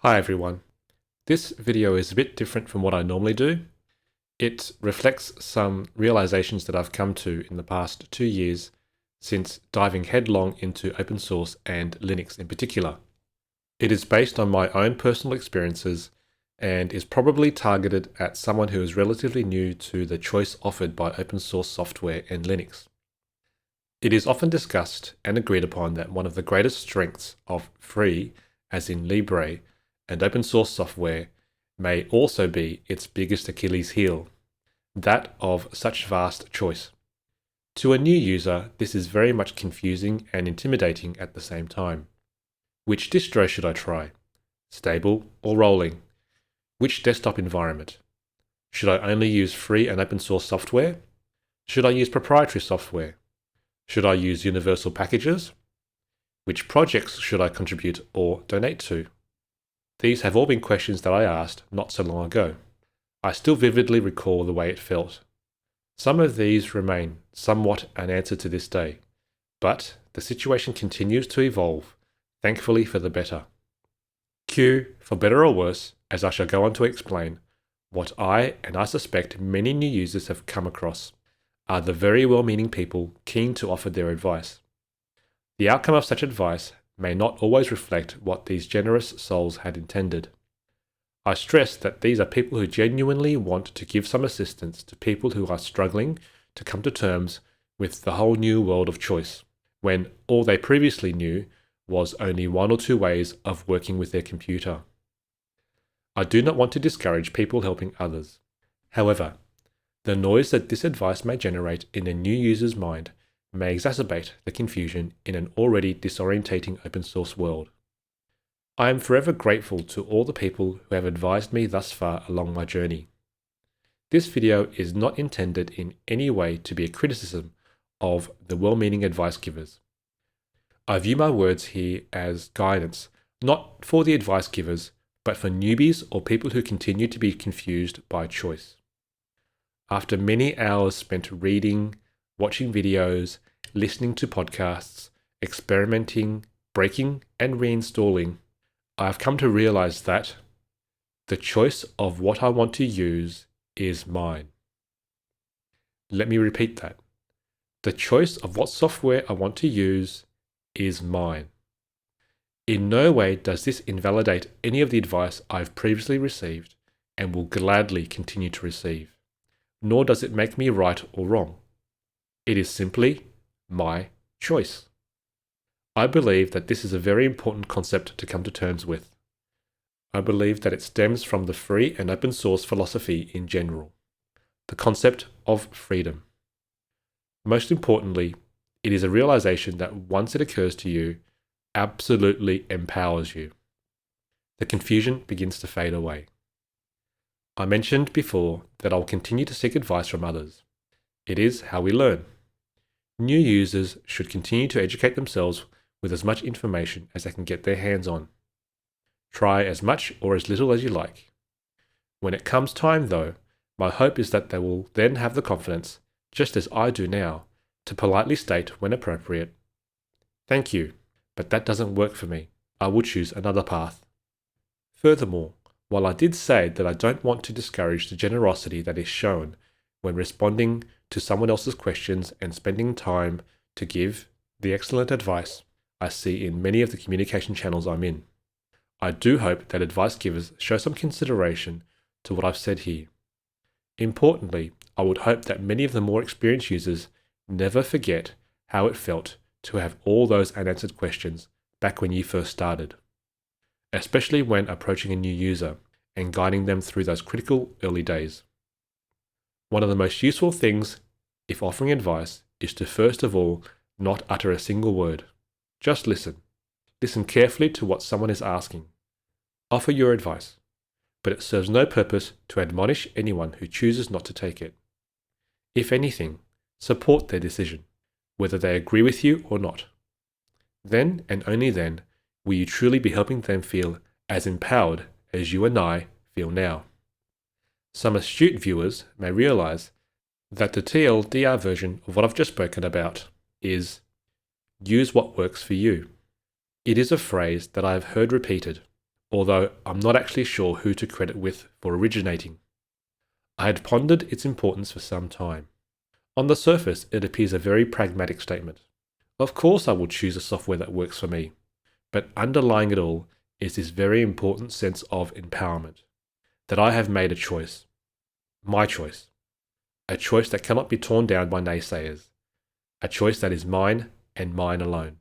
Hi everyone. This video is a bit different from what I normally do. It reflects some realizations that I've come to in the past 2 years since diving headlong into open source and Linux in particular. It is based on my own personal experiences and is probably targeted at someone who is relatively new to the choice offered by open source software and Linux. It is often discussed and agreed upon that one of the greatest strengths of free, as in Libre, and open source software may also be its biggest Achilles heel, that of such vast choice. To a new user, this is very much confusing and intimidating at the same time. Which distro should I try? Stable or rolling? Which desktop environment? Should I only use free and open source software? Should I use proprietary software? Should I use universal packages? Which projects should I contribute or donate to? These have all been questions that I asked not so long ago. I still vividly recall the way it felt. Some of these remain somewhat unanswered to this day, but the situation continues to evolve, thankfully for the better. Q for better or worse, as I shall go on to explain, what I, and I suspect many new users have come across, are the very well-meaning people keen to offer their advice. The outcome of such advice may not always reflect what these generous souls had intended. I stress that these are people who genuinely want to give some assistance to people who are struggling to come to terms with the whole new world of choice, when all they previously knew was only one or two ways of working with their computer. I do not want to discourage people helping others. However, the noise that this advice may generate in a new user's mind may exacerbate the confusion in an already disorientating open source world. I am forever grateful to all the people who have advised me thus far along my journey. This video is not intended in any way to be a criticism of the well-meaning advice givers. I view my words here as guidance, not for the advice givers, but for newbies or people who continue to be confused by choice. After many hours spent reading, watching videos, listening to podcasts, experimenting, breaking, and reinstalling, I have come to realize that the choice of what I want to use is mine. Let me repeat that. The choice of what software I want to use is mine. In no way does this invalidate any of the advice I've previously received and will gladly continue to receive, nor does it make me right or wrong. It is simply my choice. I believe that this is a very important concept to come to terms with. I believe that it stems from the free and open source philosophy in general, the concept of freedom. Most importantly, it is a realization that once it occurs to you, absolutely empowers you. The confusion begins to fade away. I mentioned before that I'll continue to seek advice from others. It is how we learn. New users should continue to educate themselves with as much information as they can get their hands on. Try as much or as little as you like. When it comes time, though, my hope is that they will then have the confidence, just as I do now, to politely state when appropriate, "Thank you, but that doesn't work for me. I will choose another path." Furthermore, while I did say that I don't want to discourage the generosity that is shown when responding to someone else's questions and spending time to give the excellent advice I see in many of the communication channels I'm in, I do hope that advice givers show some consideration to what I've said here. Importantly, I would hope that many of the more experienced users never forget how it felt to have all those unanswered questions back when you first started, especially when approaching a new user and guiding them through those critical early days. One of the most useful things, if offering advice, is to first of all not utter a single word. Just listen. Listen carefully to what someone is asking. Offer your advice, but it serves no purpose to admonish anyone who chooses not to take it. If anything, support their decision, whether they agree with you or not. Then and only then will you truly be helping them feel as empowered as you and I feel now. Some astute viewers may realize that the TLDR version of what I've just spoken about is use what works for you. It is a phrase that I have heard repeated, although I'm not actually sure who to credit with for originating. I had pondered its importance for some time. On the surface, it appears a very pragmatic statement. Of course I will choose a software that works for me, but underlying it all is this very important sense of empowerment, that I have made a choice. My choice. A choice that cannot be torn down by naysayers. A choice that is mine and mine alone.